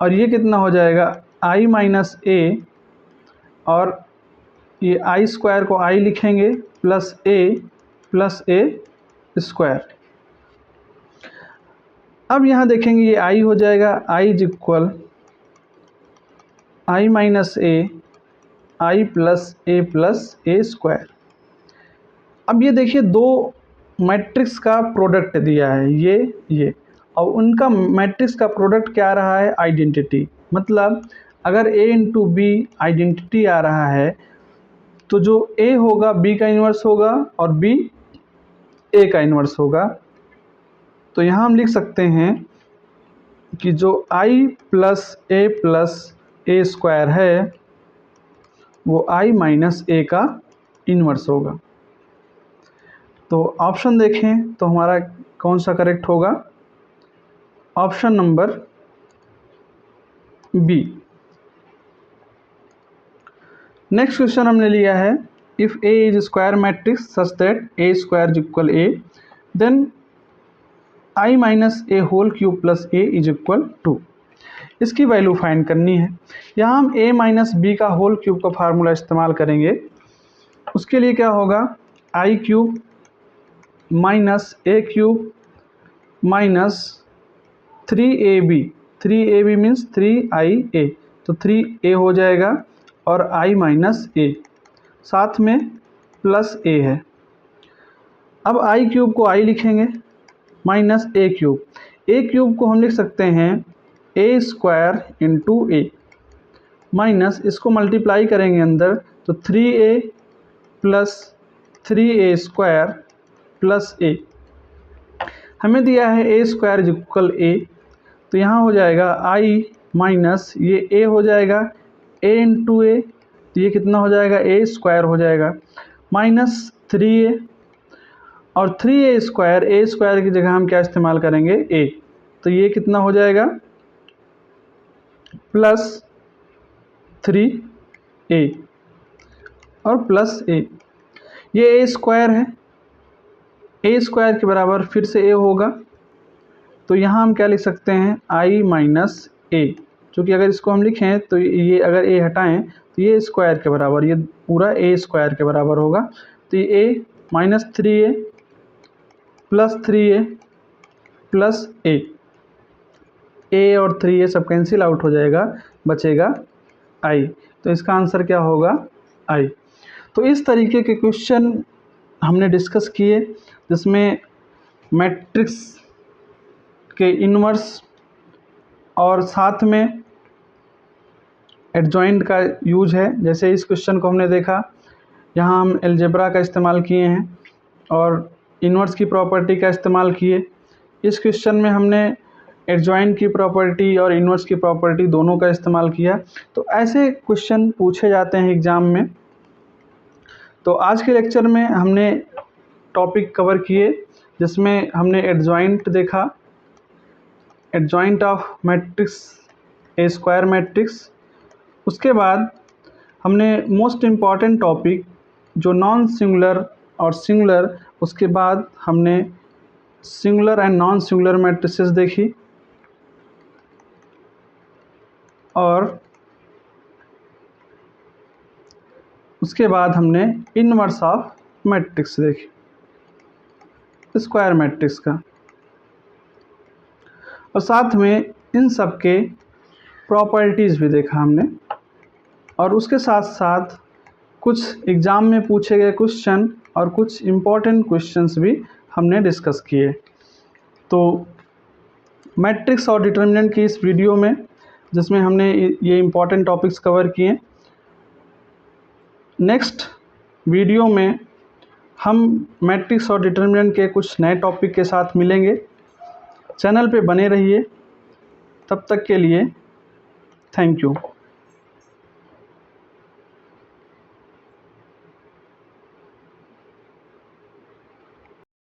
और ये कितना हो जाएगा I माइनस A, और ये I स्क्वायर को I लिखेंगे प्लस A स्क्वायर। अब यहाँ देखेंगे ये I हो जाएगा, I is equal I minus I plus A square. अब ये देखिए दो मैट्रिक्स का प्रोडक्ट दिया है, ये और उनका मैट्रिक्स का प्रोडक्ट क्या आ रहा है, आइडेंटिटी। मतलब अगर A इंटू B आइडेंटिटी आ रहा है, तो जो A होगा B का इन्वर्स होगा, और B A का इन्वर्स होगा। तो यहाँ हम लिख सकते हैं कि जो I प्लस A स्क्वायर है वो I माइनस A का इन्वर्स होगा। तो ऑप्शन देखें तो हमारा कौन सा करेक्ट होगा, option number B। Next question हमने लिया है, if A is square matrix such that A square is equal A, then I minus A whole cube plus A is equal 2। इसकी वैल्यू फाइंड करनी है। यहाँ हम A माइनस B का whole cube का फार्मूला इस्तेमाल करेंगे। उसके लिए क्या होगा, I cube minus A cube minus 3AB, 3AB means 3IA, तो 3A हो जाएगा, और I माइनस A साथ में प्लस A है। अब I क्यूब को I लिखेंगे माइनस A क्यूब को हम लिख सकते हैं A square into A, minus इसको मल्टीप्लाई करेंगे अंदर, तो 3A plus 3A square plus A। हमें दिया है A square is equal A, तो यहाँ हो जाएगा I माइनस ये A हो जाएगा A इंटू A, तो ये कितना हो जाएगा A स्क्वायर हो जाएगा, माइनस 3A, और 3A स्क्वायर की जगह हम क्या इस्तेमाल करेंगे A, तो ये कितना हो जाएगा प्लस 3A और प्लस A। ये A स्क्वायर है, A स्क्वायर के बराबर फिर से A होगा, तो यहाँ हम क्या लिख सकते हैं I माइनस A, क्योंकि अगर इसको हम लिखें तो ये अगर A हटाएं तो ये स्क्वायर के बराबर, ये पूरा A स्क्वायर के बराबर होगा। तो ये A minus 3A plus 3A plus A और 3A सब कैंसिल आउट हो जाएगा, बचेगा I। तो इसका आंसर क्या होगा I। तो इस तरीके के क्वेश्चन हमने डिस्कस किए जिसमें मैट्रिक्स के इन्वर्स और साथ में एडजॉइंट का यूज है। जैसे इस क्वेश्चन को हमने देखा, यहाँ हम अलजेब्रा का इस्तेमाल किए हैं और इन्वर्स की प्रॉपर्टी का इस्तेमाल किए। इस क्वेश्चन में हमने एडजॉइंट की प्रॉपर्टी और इन्वर्स की प्रॉपर्टी दोनों का इस्तेमाल किया। तो ऐसे क्वेश्चन पूछे जाते हैं एग्ज़ाम में। तो आज के लेक्चर में हमने टॉपिक कवर किए, जिसमें हमने एडजॉइंट देखा, adjoint of matrix A square matrix. उसके बाद हमने मोस्ट इम्पॉर्टेंट टॉपिक जो नॉन सिंगुलर और सिंगुलर, उसके बाद हमने singular and non singular matrices देखी और उसके बाद हमने इनवर्स ऑफ मैट्रिक्स देखी, स्क्वायर मैट्रिक्स का, और साथ में इन सब के प्रॉपर्टीज़ भी देखा हमने। और उसके साथ साथ कुछ एग्ज़ाम में पूछे गए क्वेश्चन और कुछ इम्पॉर्टेंट क्वेश्चंस भी हमने डिस्कस किए। तो मैट्रिक्स और डिटर्मिनेंट की इस वीडियो में, जिसमें हमने ये इम्पॉर्टेंट टॉपिक्स कवर किए, नेक्स्ट वीडियो में हम मैट्रिक्स और डिटर्मिनेंट के कुछ नए टॉपिक के साथ मिलेंगे। चैनल पे बने रहिए। तब तक के लिए थैंक यू।